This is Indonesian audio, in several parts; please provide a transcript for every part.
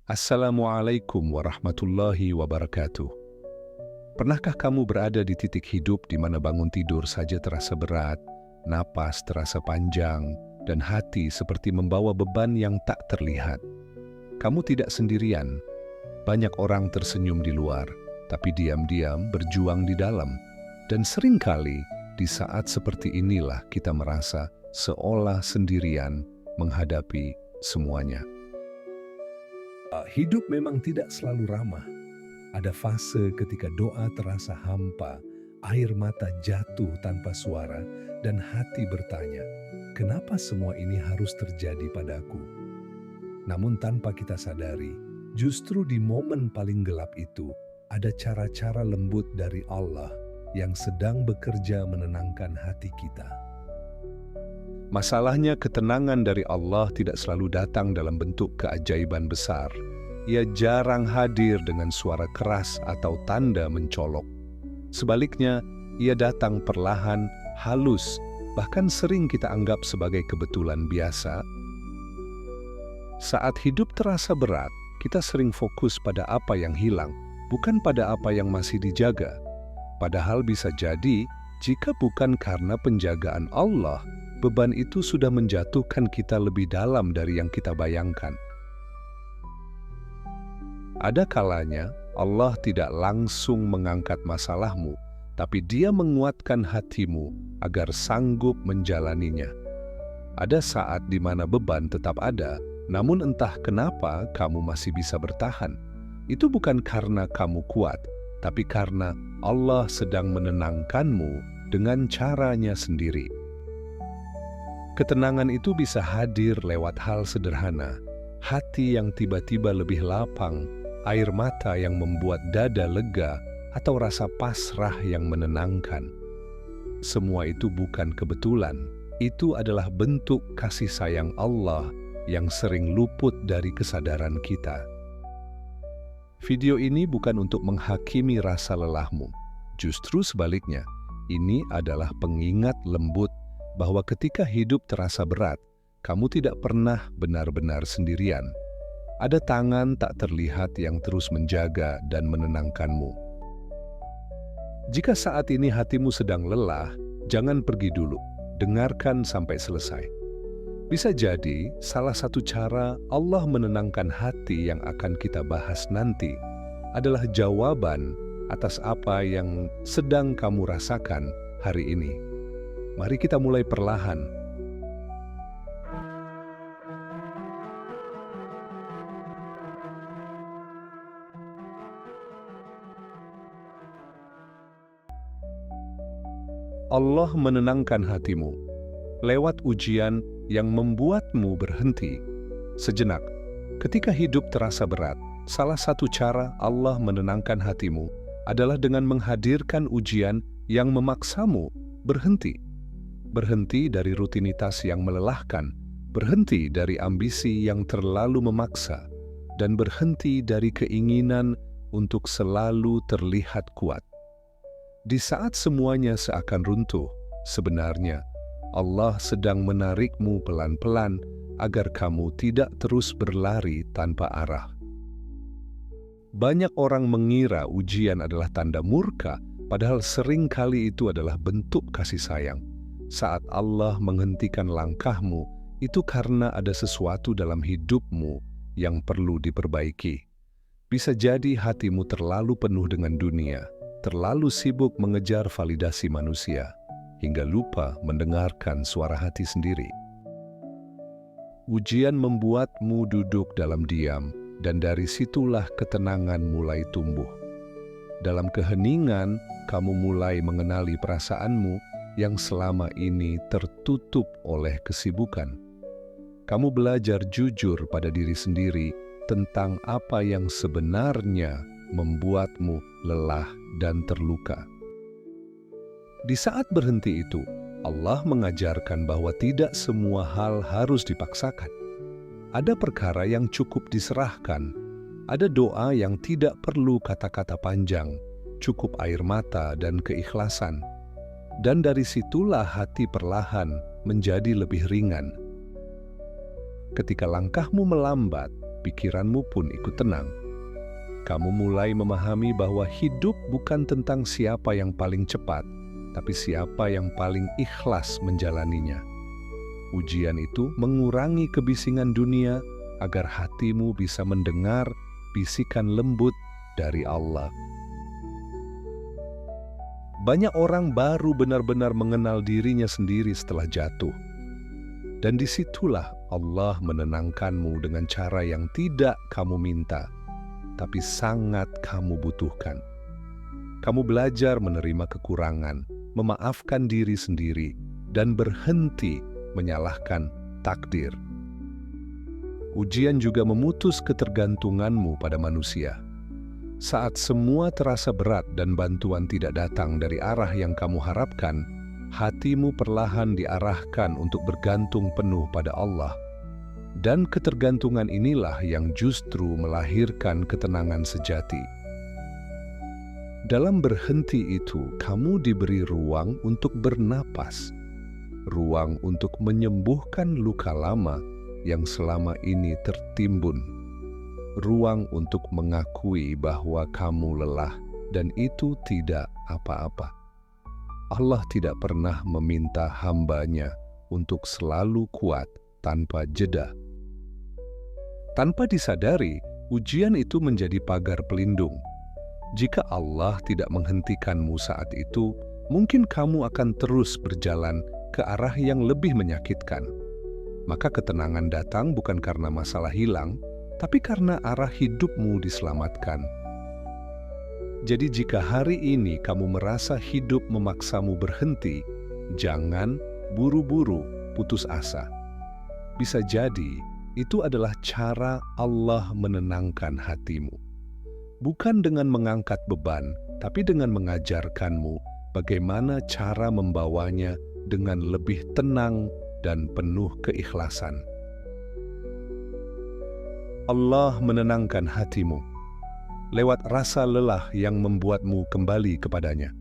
Assalamualaikum warahmatullahi wabarakatuh. Pernahkah kamu berada di titik hidup di mana bangun tidur saja terasa berat, napas terasa panjang, dan hati seperti membawa beban yang tak terlihat? Kamu tidak sendirian. Banyak orang tersenyum di luar, tapi diam-diam berjuang di dalam. Dan seringkali di saat seperti inilah kita merasa seolah sendirian menghadapi semuanya. Hidup memang tidak selalu ramah. Ada fase ketika doa terasa hampa, air mata jatuh tanpa suara, dan hati bertanya, kenapa semua ini harus terjadi padaku? Namun tanpa kita sadari, justru di momen paling gelap itu, ada cara-cara lembut dari Allah yang sedang bekerja menenangkan hati kita. Masalahnya, ketenangan dari Allah tidak selalu datang dalam bentuk keajaiban besar. Ia jarang hadir dengan suara keras atau tanda mencolok. Sebaliknya, ia datang perlahan, halus, bahkan sering kita anggap sebagai kebetulan biasa. Saat hidup terasa berat, kita sering fokus pada apa yang hilang, bukan pada apa yang masih dijaga. Padahal bisa jadi, jika bukan karena penjagaan Allah, beban itu sudah menjatuhkan kita lebih dalam dari yang kita bayangkan. Ada kalanya Allah tidak langsung mengangkat masalahmu, tapi Dia menguatkan hatimu agar sanggup menjalaninya. Ada saat di mana beban tetap ada, namun entah kenapa kamu masih bisa bertahan. Itu bukan karena kamu kuat, tapi karena Allah sedang menenangkanmu dengan caranya sendiri. Ketenangan itu bisa hadir lewat hal sederhana, hati yang tiba-tiba lebih lapang, air mata yang membuat dada lega, atau rasa pasrah yang menenangkan. Semua itu bukan kebetulan, itu adalah bentuk kasih sayang Allah yang sering luput dari kesadaran kita. Video ini bukan untuk menghakimi rasa lelahmu, justru sebaliknya, ini adalah pengingat lembut bahwa ketika hidup terasa berat, kamu tidak pernah benar-benar sendirian. Ada tangan tak terlihat yang terus menjaga dan menenangkanmu. Jika saat ini hatimu sedang lelah, jangan pergi dulu. Dengarkan sampai selesai. Bisa jadi, salah satu cara Allah menenangkan hati yang akan kita bahas nanti adalah jawaban atas apa yang sedang kamu rasakan hari ini. Mari kita mulai perlahan. Allah menenangkan hatimu lewat ujian yang membuatmu berhenti sejenak. Ketika hidup terasa berat, salah satu cara Allah menenangkan hatimu adalah dengan menghadirkan ujian yang memaksamu berhenti. Berhenti dari rutinitas yang melelahkan, berhenti dari ambisi yang terlalu memaksa, dan berhenti dari keinginan untuk selalu terlihat kuat. Di saat semuanya seakan runtuh, sebenarnya Allah sedang menarikmu pelan-pelan agar kamu tidak terus berlari tanpa arah. Banyak orang mengira ujian adalah tanda murka, padahal sering kali itu adalah bentuk kasih sayang. Saat Allah menghentikan langkahmu, itu karena ada sesuatu dalam hidupmu yang perlu diperbaiki. Bisa jadi hatimu terlalu penuh dengan dunia, terlalu sibuk mengejar validasi manusia, hingga lupa mendengarkan suara hati sendiri. Ujian membuatmu duduk dalam diam, dan dari situlah ketenangan mulai tumbuh. Dalam keheningan, kamu mulai mengenali perasaanmu yang selama ini tertutup oleh kesibukan. Kamu belajar jujur pada diri sendiri tentang apa yang sebenarnya membuatmu lelah dan terluka. Di saat berhenti itu, Allah mengajarkan bahwa tidak semua hal harus dipaksakan. Ada perkara yang cukup diserahkan, ada doa yang tidak perlu kata-kata panjang, cukup air mata dan keikhlasan. Dan dari situlah hati perlahan menjadi lebih ringan. Ketika langkahmu melambat, pikiranmu pun ikut tenang. Kamu mulai memahami bahwa hidup bukan tentang siapa yang paling cepat, tapi siapa yang paling ikhlas menjalaninya. Ujian itu mengurangi kebisingan dunia agar hatimu bisa mendengar bisikan lembut dari Allah. Banyak orang baru benar-benar mengenal dirinya sendiri setelah jatuh. Dan disitulah Allah menenangkanmu dengan cara yang tidak kamu minta, tapi sangat kamu butuhkan. Kamu belajar menerima kekurangan, memaafkan diri sendiri, dan berhenti menyalahkan takdir. Ujian juga memutus ketergantunganmu pada manusia. Saat semua terasa berat dan bantuan tidak datang dari arah yang kamu harapkan, hatimu perlahan diarahkan untuk bergantung penuh pada Allah. Dan ketergantungan inilah yang justru melahirkan ketenangan sejati. Dalam berhenti itu, kamu diberi ruang untuk bernapas, ruang untuk menyembuhkan luka lama yang selama ini tertimbun, ruang untuk mengakui bahwa kamu lelah dan itu tidak apa-apa. Allah tidak pernah meminta hamba-Nya untuk selalu kuat tanpa jeda. Tanpa disadari, ujian itu menjadi pagar pelindung. Jika Allah tidak menghentikanmu saat itu, mungkin kamu akan terus berjalan ke arah yang lebih menyakitkan. Maka ketenangan datang bukan karena masalah hilang, tapi karena arah hidupmu diselamatkan. Jadi jika hari ini kamu merasa hidup memaksamu berhenti, jangan buru-buru putus asa. Bisa jadi itu adalah cara Allah menenangkan hatimu. Bukan dengan mengangkat beban, tapi dengan mengajarkanmu bagaimana cara membawanya dengan lebih tenang dan penuh keikhlasan. Allah menenangkan hatimu lewat rasa lelah yang membuatmu kembali kepadanya.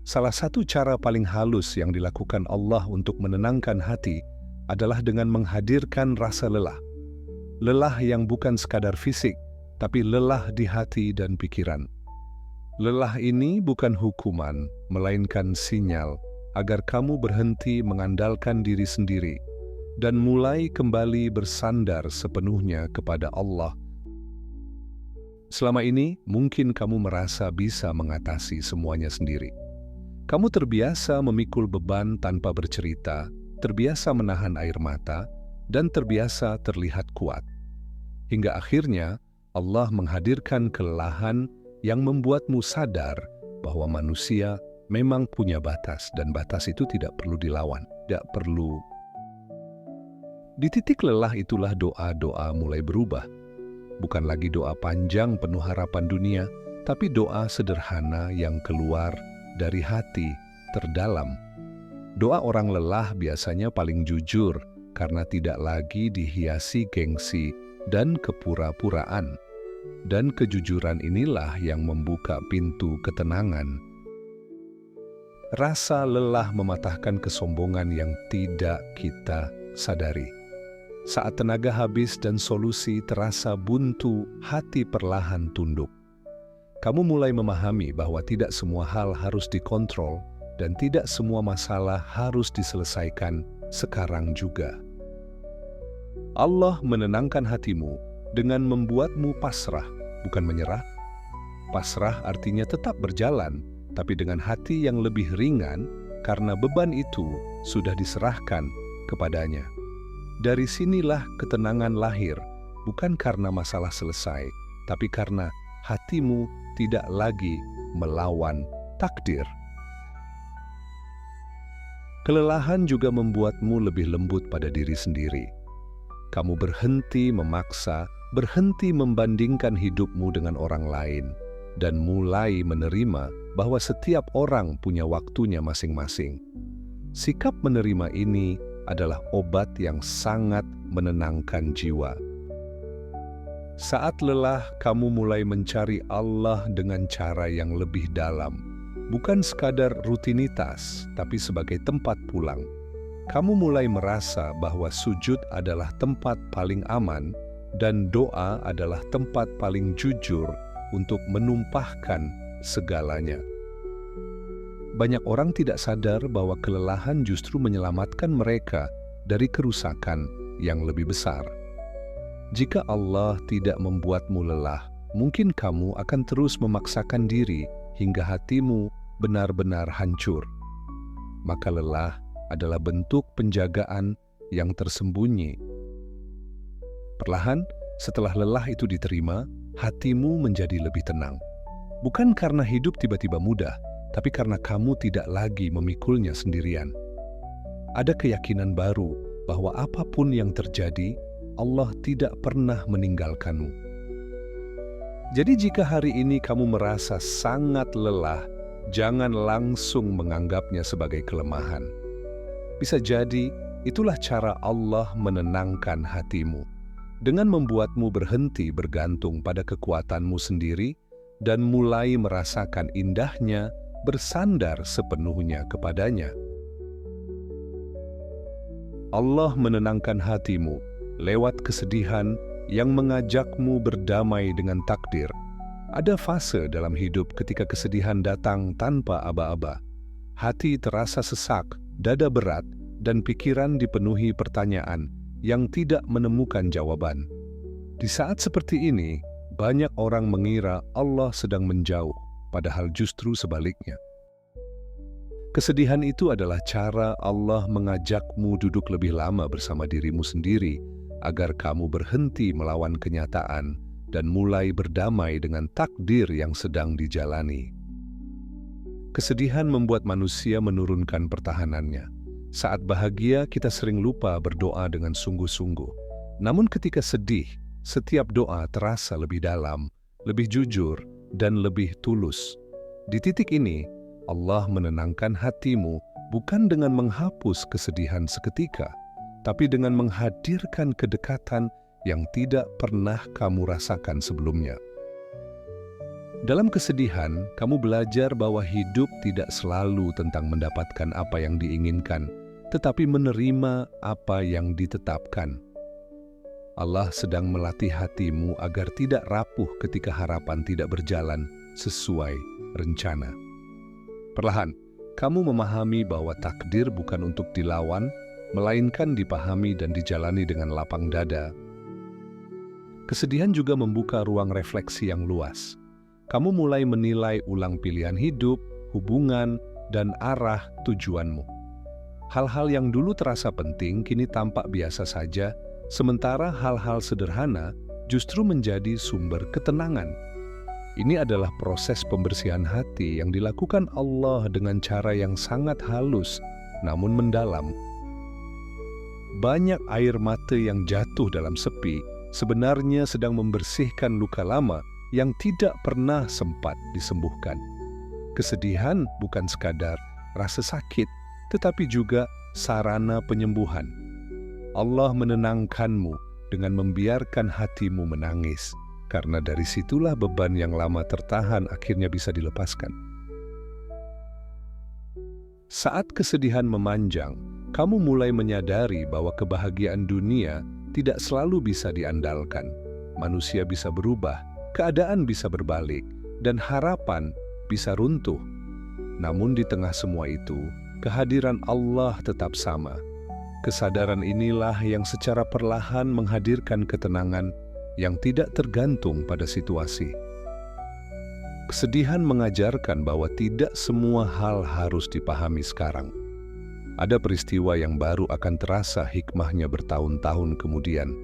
Salah satu cara paling halus yang dilakukan Allah untuk menenangkan hati adalah dengan menghadirkan rasa lelah. Lelah yang bukan sekadar fisik, tapi lelah di hati dan pikiran. Lelah ini bukan hukuman, melainkan sinyal agar kamu berhenti mengandalkan diri sendiri dan mulai kembali bersandar sepenuhnya kepada Allah. Selama ini, mungkin kamu merasa bisa mengatasi semuanya sendiri. Kamu terbiasa memikul beban tanpa bercerita, terbiasa menahan air mata, dan terbiasa terlihat kuat. Hingga akhirnya, Allah menghadirkan kelelahan yang membuatmu sadar bahwa manusia memang punya batas, dan batas itu tidak perlu dilawan, tidak perlu. Di titik lelah itulah doa-doa mulai berubah. Bukan lagi doa panjang penuh harapan dunia, tapi doa sederhana yang keluar dari hati terdalam. Doa orang lelah biasanya paling jujur karena tidak lagi dihiasi gengsi dan kepura-puraan. Dan kejujuran inilah yang membuka pintu ketenangan. Rasa lelah mematahkan kesombongan yang tidak kita sadari. Saat tenaga habis dan solusi terasa buntu, hati perlahan tunduk. Kamu mulai memahami bahwa tidak semua hal harus dikontrol dan tidak semua masalah harus diselesaikan sekarang juga. Allah menenangkan hatimu dengan membuatmu pasrah, bukan menyerah. Pasrah artinya tetap berjalan, tapi dengan hati yang lebih ringan karena beban itu sudah diserahkan kepadanya. Dari sinilah ketenangan lahir, bukan karena masalah selesai, tapi karena hatimu tidak lagi melawan takdir. Kelelahan juga membuatmu lebih lembut pada diri sendiri. Kamu berhenti memaksa, berhenti membandingkan hidupmu dengan orang lain, dan mulai menerima bahwa setiap orang punya waktunya masing-masing. Sikap menerima ini adalah obat yang sangat menenangkan jiwa. Saat lelah, kamu mulai mencari Allah dengan cara yang lebih dalam. Bukan sekadar rutinitas, tapi sebagai tempat pulang. Kamu mulai merasa bahwa sujud adalah tempat paling aman dan doa adalah tempat paling jujur untuk menumpahkan segalanya. Banyak orang tidak sadar bahwa kelelahan justru menyelamatkan mereka dari kerusakan yang lebih besar. Jika Allah tidak membuatmu lelah, mungkin kamu akan terus memaksakan diri hingga hatimu benar-benar hancur. Maka lelah adalah bentuk penjagaan yang tersembunyi. Perlahan, setelah lelah itu diterima, hatimu menjadi lebih tenang. Bukan karena hidup tiba-tiba mudah, tapi karena kamu tidak lagi memikulnya sendirian. Ada keyakinan baru bahwa apapun yang terjadi, Allah tidak pernah meninggalkanmu. Jadi jika hari ini kamu merasa sangat lelah, jangan langsung menganggapnya sebagai kelemahan. Bisa jadi itulah cara Allah menenangkan hatimu, dengan membuatmu berhenti bergantung pada kekuatanmu sendiri dan mulai merasakan indahnya bersandar sepenuhnya kepadanya. Allah menenangkan hatimu lewat kesedihan yang mengajakmu berdamai dengan takdir. Ada fase dalam hidup ketika kesedihan datang tanpa aba-aba. Hati terasa sesak, dada berat, dan pikiran dipenuhi pertanyaan yang tidak menemukan jawaban. Di saat seperti ini, banyak orang mengira Allah sedang menjauh, padahal justru sebaliknya. Kesedihan itu adalah cara Allah mengajakmu duduk lebih lama bersama dirimu sendiri, agar kamu berhenti melawan kenyataan dan mulai berdamai dengan takdir yang sedang dijalani. Kesedihan membuat manusia menurunkan pertahanannya. Saat bahagia, kita sering lupa berdoa dengan sungguh-sungguh. Namun ketika sedih, setiap doa terasa lebih dalam, lebih jujur, dan lebih tulus. Di titik ini, Allah menenangkan hatimu bukan dengan menghapus kesedihan seketika, tapi dengan menghadirkan kedekatan yang tidak pernah kamu rasakan sebelumnya. Dalam kesedihan, kamu belajar bahwa hidup tidak selalu tentang mendapatkan apa yang diinginkan, tetapi menerima apa yang ditetapkan. Allah sedang melatih hatimu agar tidak rapuh ketika harapan tidak berjalan sesuai rencana. Perlahan, kamu memahami bahwa takdir bukan untuk dilawan, melainkan dipahami dan dijalani dengan lapang dada. Kesedihan juga membuka ruang refleksi yang luas. Kamu mulai menilai ulang pilihan hidup, hubungan, dan arah tujuanmu. Hal-hal yang dulu terasa penting kini tampak biasa saja, sementara hal-hal sederhana justru menjadi sumber ketenangan. Ini adalah proses pembersihan hati yang dilakukan Allah dengan cara yang sangat halus, namun mendalam. Banyak air mata yang jatuh dalam sepi sebenarnya sedang membersihkan luka lama yang tidak pernah sempat disembuhkan. Kesedihan bukan sekadar rasa sakit, tetapi juga sarana penyembuhan. Allah menenangkanmu dengan membiarkan hatimu menangis, karena dari situlah beban yang lama tertahan akhirnya bisa dilepaskan. Saat kesedihan memanjang, kamu mulai menyadari bahwa kebahagiaan dunia tidak selalu bisa diandalkan. Manusia bisa berubah, keadaan bisa berbalik, dan harapan bisa runtuh. Namun di tengah semua itu, kehadiran Allah tetap sama. Kesadaran inilah yang secara perlahan menghadirkan ketenangan yang tidak tergantung pada situasi. Kesedihan mengajarkan bahwa tidak semua hal harus dipahami sekarang. Ada peristiwa yang baru akan terasa hikmahnya bertahun-tahun kemudian.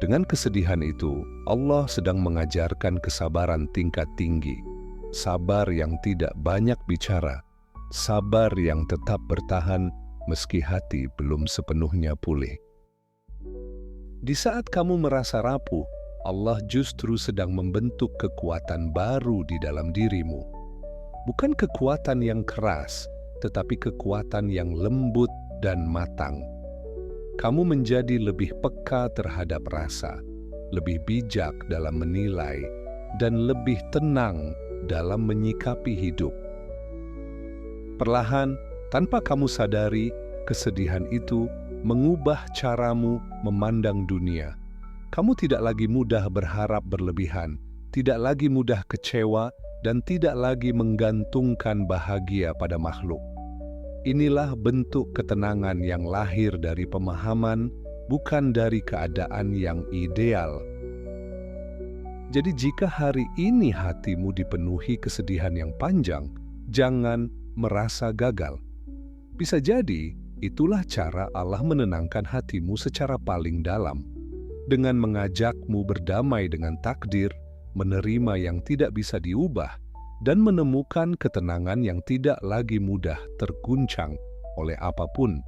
Dengan kesedihan itu, Allah sedang mengajarkan kesabaran tingkat tinggi, sabar yang tidak banyak bicara, sabar yang tetap bertahan meski hati belum sepenuhnya pulih. Di saat kamu merasa rapuh, Allah justru sedang membentuk kekuatan baru di dalam dirimu. Bukan kekuatan yang keras, tetapi kekuatan yang lembut dan matang. Kamu menjadi lebih peka terhadap rasa, lebih bijak dalam menilai, dan lebih tenang dalam menyikapi hidup. Perlahan, tanpa kamu sadari, kesedihan itu mengubah caramu memandang dunia. Kamu tidak lagi mudah berharap berlebihan, tidak lagi mudah kecewa, dan tidak lagi menggantungkan bahagia pada makhluk. Inilah bentuk ketenangan yang lahir dari pemahaman, bukan dari keadaan yang ideal. Jadi jika hari ini hatimu dipenuhi kesedihan yang panjang, jangan merasa gagal. Bisa jadi itulah cara Allah menenangkan hatimu secara paling dalam, dengan mengajakmu berdamai dengan takdir, menerima yang tidak bisa diubah, dan menemukan ketenangan yang tidak lagi mudah terguncang oleh apapun.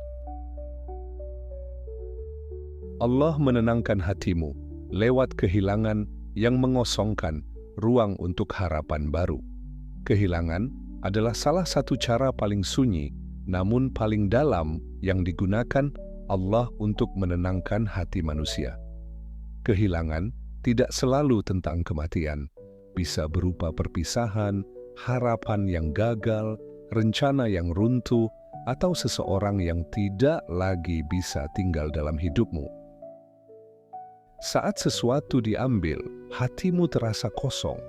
Allah menenangkan hatimu lewat kehilangan yang mengosongkan ruang untuk harapan baru. Kehilangan adalah salah satu cara paling sunyi, namun paling dalam yang digunakan Allah untuk menenangkan hati manusia. Kehilangan tidak selalu tentang kematian, bisa berupa perpisahan, harapan yang gagal, rencana yang runtuh, atau seseorang yang tidak lagi bisa tinggal dalam hidupmu. Saat sesuatu diambil, hatimu terasa kosong.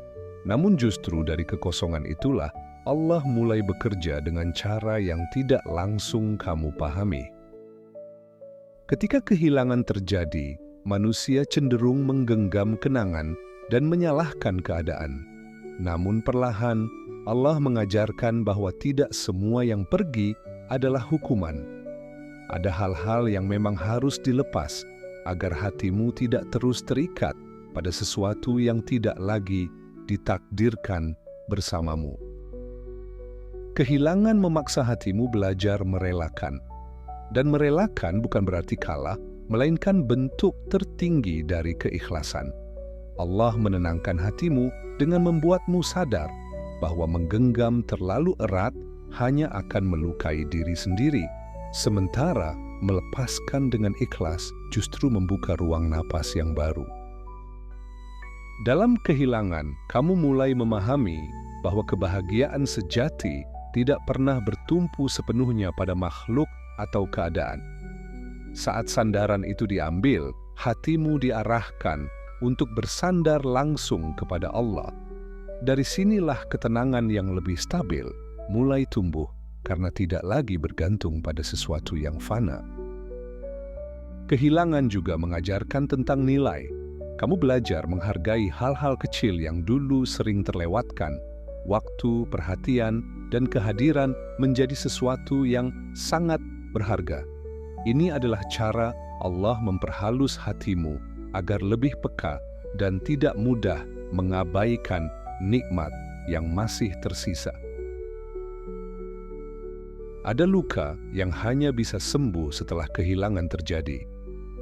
Namun justru dari kekosongan itulah Allah mulai bekerja dengan cara yang tidak langsung kamu pahami. Ketika kehilangan terjadi, manusia cenderung menggenggam kenangan dan menyalahkan keadaan. Namun perlahan, Allah mengajarkan bahwa tidak semua yang pergi adalah hukuman. Ada hal-hal yang memang harus dilepas, agar hatimu tidak terus terikat pada sesuatu yang tidak lagi ditakdirkan bersamamu. Kehilangan memaksa hatimu belajar merelakan. Dan merelakan bukan berarti kalah, melainkan bentuk tertinggi dari keikhlasan. Allah menenangkan hatimu dengan membuatmu sadar bahwa menggenggam terlalu erat hanya akan melukai diri sendiri, sementara melepaskan dengan ikhlas justru membuka ruang napas yang baru. Dalam kehilangan, kamu mulai memahami bahwa kebahagiaan sejati tidak pernah bertumpu sepenuhnya pada makhluk atau keadaan. Saat sandaran itu diambil, hatimu diarahkan untuk bersandar langsung kepada Allah. Dari sinilah ketenangan yang lebih stabil mulai tumbuh, karena tidak lagi bergantung pada sesuatu yang fana. Kehilangan juga mengajarkan tentang nilai. Kamu belajar menghargai hal-hal kecil yang dulu sering terlewatkan. Waktu, perhatian, dan kehadiran menjadi sesuatu yang sangat berharga. Ini adalah cara Allah memperhalus hatimu agar lebih peka dan tidak mudah mengabaikan nikmat yang masih tersisa. Ada luka yang hanya bisa sembuh setelah kehilangan terjadi.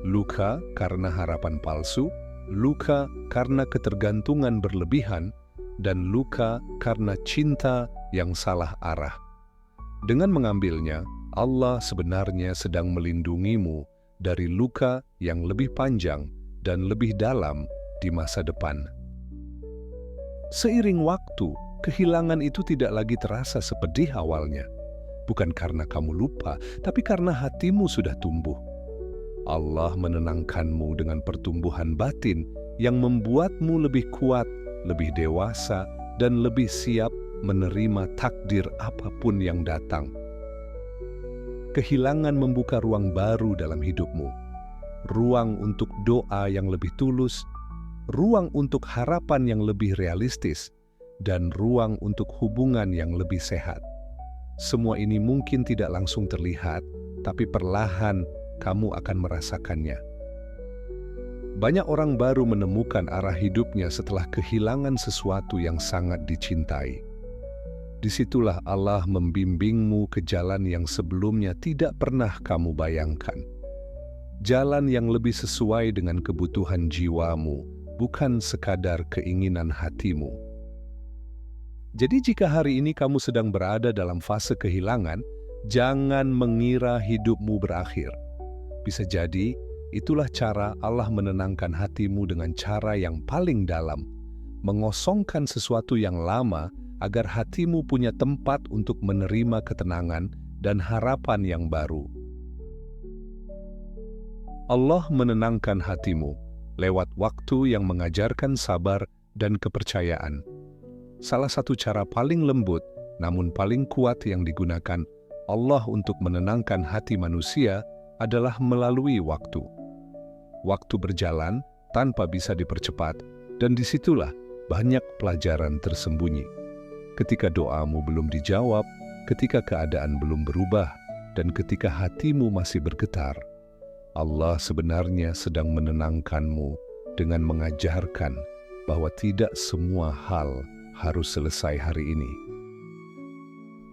Luka karena harapan palsu, luka karena ketergantungan berlebihan, dan luka karena cinta yang salah arah. Dengan mengambilnya, Allah sebenarnya sedang melindungimu dari luka yang lebih panjang dan lebih dalam di masa depan. Seiring waktu, kehilangan itu tidak lagi terasa sepedih awalnya. Bukan karena kamu lupa, tapi karena hatimu sudah tumbuh. Allah menenangkanmu dengan pertumbuhan batin yang membuatmu lebih kuat, lebih dewasa, dan lebih siap menerima takdir apapun yang datang. Kehilangan membuka ruang baru dalam hidupmu. Ruang untuk doa yang lebih tulus, ruang untuk harapan yang lebih realistis, dan ruang untuk hubungan yang lebih sehat. Semua ini mungkin tidak langsung terlihat, tapi perlahan kamu akan merasakannya. Banyak orang baru menemukan arah hidupnya setelah kehilangan sesuatu yang sangat dicintai. Disitulah Allah membimbingmu ke jalan yang sebelumnya tidak pernah kamu bayangkan. Jalan yang lebih sesuai dengan kebutuhan jiwamu, bukan sekadar keinginan hatimu. Jadi jika hari ini kamu sedang berada dalam fase kehilangan, jangan mengira hidupmu berakhir. Bisa jadi, itulah cara Allah menenangkan hatimu dengan cara yang paling dalam, mengosongkan sesuatu yang lama agar hatimu punya tempat untuk menerima ketenangan dan harapan yang baru. Allah menenangkan hatimu lewat waktu yang mengajarkan sabar dan kepercayaan. Salah satu cara paling lembut namun paling kuat yang digunakan Allah untuk menenangkan hati manusia adalah melalui waktu. Waktu berjalan tanpa bisa dipercepat, dan disitulah banyak pelajaran tersembunyi. Ketika doamu belum dijawab, ketika keadaan belum berubah, dan ketika hatimu masih bergetar, Allah sebenarnya sedang menenangkanmu dengan mengajarkan bahwa tidak semua hal harus selesai hari ini.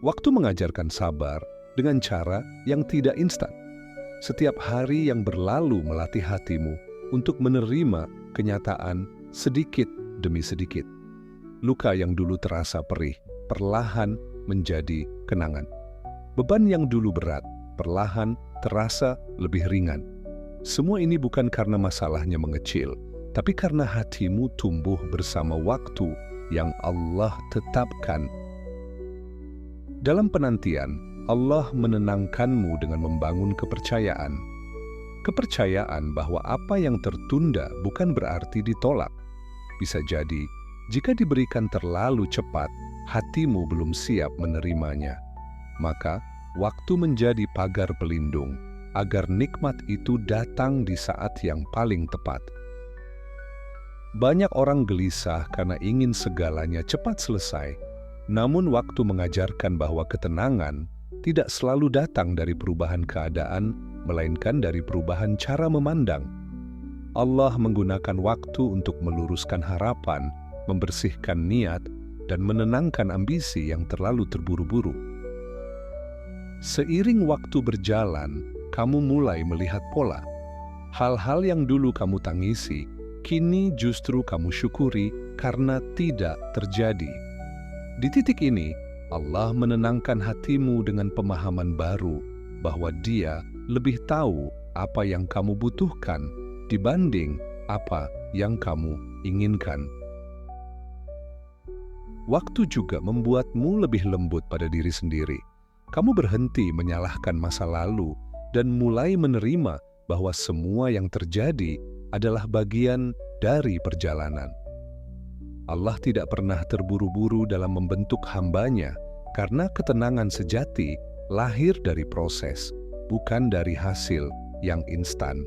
Waktu mengajarkan sabar dengan cara yang tidak instan. Setiap hari yang berlalu melatih hatimu untuk menerima kenyataan sedikit demi sedikit. Luka yang dulu terasa perih, perlahan menjadi kenangan. Beban yang dulu berat, perlahan terasa lebih ringan. Semua ini bukan karena masalahnya mengecil, tapi karena hatimu tumbuh bersama waktu yang Allah tetapkan. Dalam penantian, Allah menenangkanmu dengan membangun kepercayaan. Kepercayaan bahwa apa yang tertunda bukan berarti ditolak. Bisa jadi, jika diberikan terlalu cepat, hatimu belum siap menerimanya. Maka, waktu menjadi pagar pelindung, agar nikmat itu datang di saat yang paling tepat. Banyak orang gelisah karena ingin segalanya cepat selesai, namun waktu mengajarkan bahwa ketenangan tidak selalu datang dari perubahan keadaan, melainkan dari perubahan cara memandang. Allah menggunakan waktu untuk meluruskan harapan, membersihkan niat, dan menenangkan ambisi yang terlalu terburu-buru. Seiring waktu berjalan, kamu mulai melihat pola. Hal-hal yang dulu kamu tangisi, kini justru kamu syukuri karena tidak terjadi. Di titik ini, Allah menenangkan hatimu dengan pemahaman baru bahwa Dia lebih tahu apa yang kamu butuhkan dibanding apa yang kamu inginkan. Waktu juga membuatmu lebih lembut pada diri sendiri. Kamu berhenti menyalahkan masa lalu dan mulai menerima bahwa semua yang terjadi adalah bagian dari perjalanan. Allah tidak pernah terburu-buru dalam membentuk hamba-Nya karena ketenangan sejati lahir dari proses, bukan dari hasil yang instan.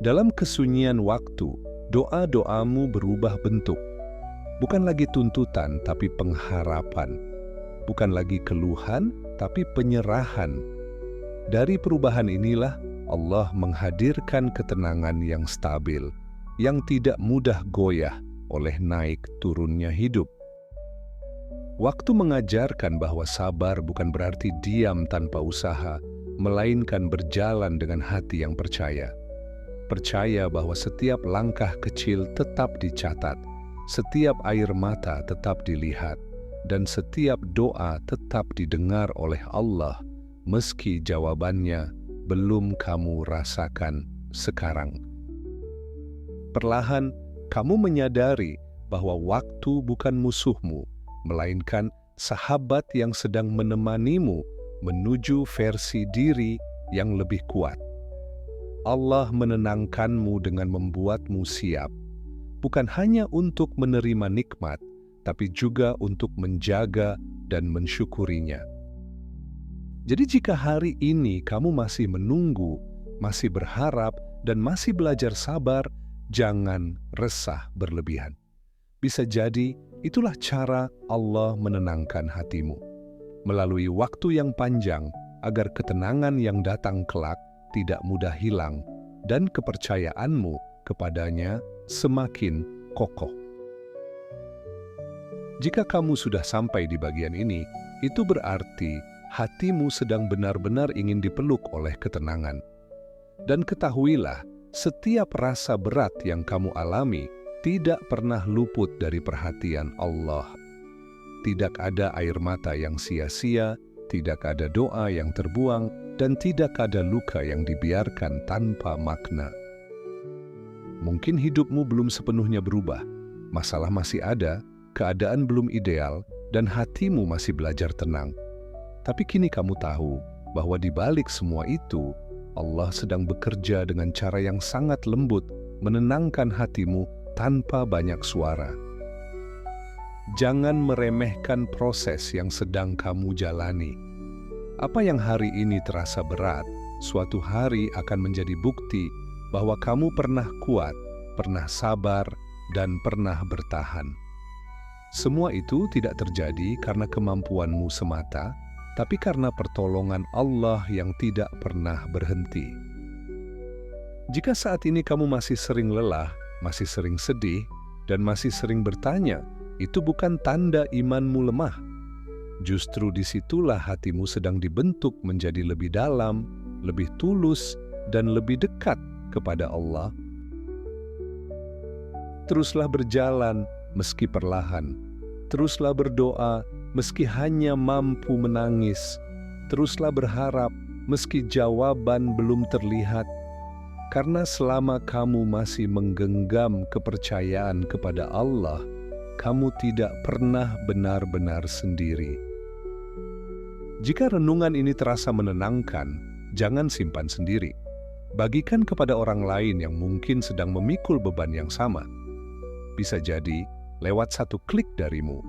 Dalam kesunyian waktu, doa-doamu berubah bentuk. Bukan lagi tuntutan, tapi pengharapan. Bukan lagi keluhan, tapi penyerahan. Dari perubahan inilah Allah menghadirkan ketenangan yang stabil, yang tidak mudah goyah oleh naik turunnya hidup. Waktu mengajarkan bahwa sabar bukan berarti diam tanpa usaha, melainkan berjalan dengan hati yang percaya. Percaya bahwa setiap langkah kecil tetap dicatat, setiap air mata tetap dilihat, dan setiap doa tetap didengar oleh Allah, meski jawabannya belum kamu rasakan sekarang. Perlahan, kamu menyadari bahwa waktu bukan musuhmu, melainkan sahabat yang sedang menemanimu menuju versi diri yang lebih kuat. Allah menenangkanmu dengan membuatmu siap, bukan hanya untuk menerima nikmat, tapi juga untuk menjaga dan mensyukurinya. Jadi jika hari ini kamu masih menunggu, masih berharap, dan masih belajar sabar, jangan resah berlebihan. Bisa jadi itulah cara Allah menenangkan hatimu. Melalui waktu yang panjang, agar ketenangan yang datang kelak tidak mudah hilang, dan kepercayaanmu kepadanya semakin kokoh. Jika kamu sudah sampai di bagian ini, itu berarti hatimu sedang benar-benar ingin dipeluk oleh ketenangan. Dan ketahuilah, setiap rasa berat yang kamu alami tidak pernah luput dari perhatian Allah. Tidak ada air mata yang sia-sia, tidak ada doa yang terbuang, dan tidak ada luka yang dibiarkan tanpa makna. Mungkin hidupmu belum sepenuhnya berubah, masalah masih ada, keadaan belum ideal, dan hatimu masih belajar tenang. Tapi kini kamu tahu bahwa di balik semua itu, Allah sedang bekerja dengan cara yang sangat lembut menenangkan hatimu tanpa banyak suara. Jangan meremehkan proses yang sedang kamu jalani. Apa yang hari ini terasa berat, suatu hari akan menjadi bukti bahwa kamu pernah kuat, pernah sabar, dan pernah bertahan. Semua itu tidak terjadi karena kemampuanmu semata, tapi karena pertolongan Allah yang tidak pernah berhenti. Jika saat ini kamu masih sering lelah, masih sering sedih, dan masih sering bertanya, itu bukan tanda imanmu lemah. Justru disitulah hatimu sedang dibentuk menjadi lebih dalam, lebih tulus, dan lebih dekat kepada Allah. Teruslah berjalan meski perlahan. Teruslah berdoa meski hanya mampu menangis. Teruslah berharap meski jawaban belum terlihat. Karena selama kamu masih menggenggam kepercayaan kepada Allah, kamu tidak pernah benar-benar sendiri. Jika renungan ini terasa menenangkan, jangan simpan sendiri. Bagikan kepada orang lain yang mungkin sedang memikul beban yang sama. Bisa jadi, lewat satu klik darimu,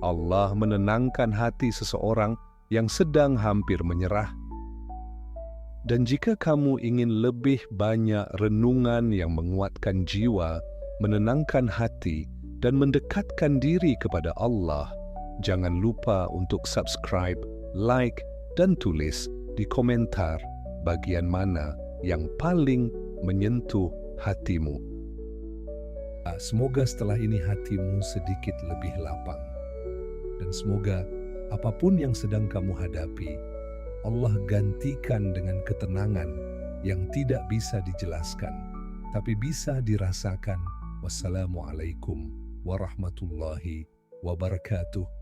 Allah menenangkan hati seseorang yang sedang hampir menyerah. Dan jika kamu ingin lebih banyak renungan yang menguatkan jiwa, menenangkan hati, dan mendekatkan diri kepada Allah, jangan lupa untuk subscribe, like, dan tulis di komentar bagian mana yang paling menyentuh hatimu. Semoga setelah ini hatimu sedikit lebih lapang. Dan semoga apapun yang sedang kamu hadapi, Allah gantikan dengan ketenangan yang tidak bisa dijelaskan, tapi bisa dirasakan. Wassalamualaikum warahmatullahi wabarakatuh.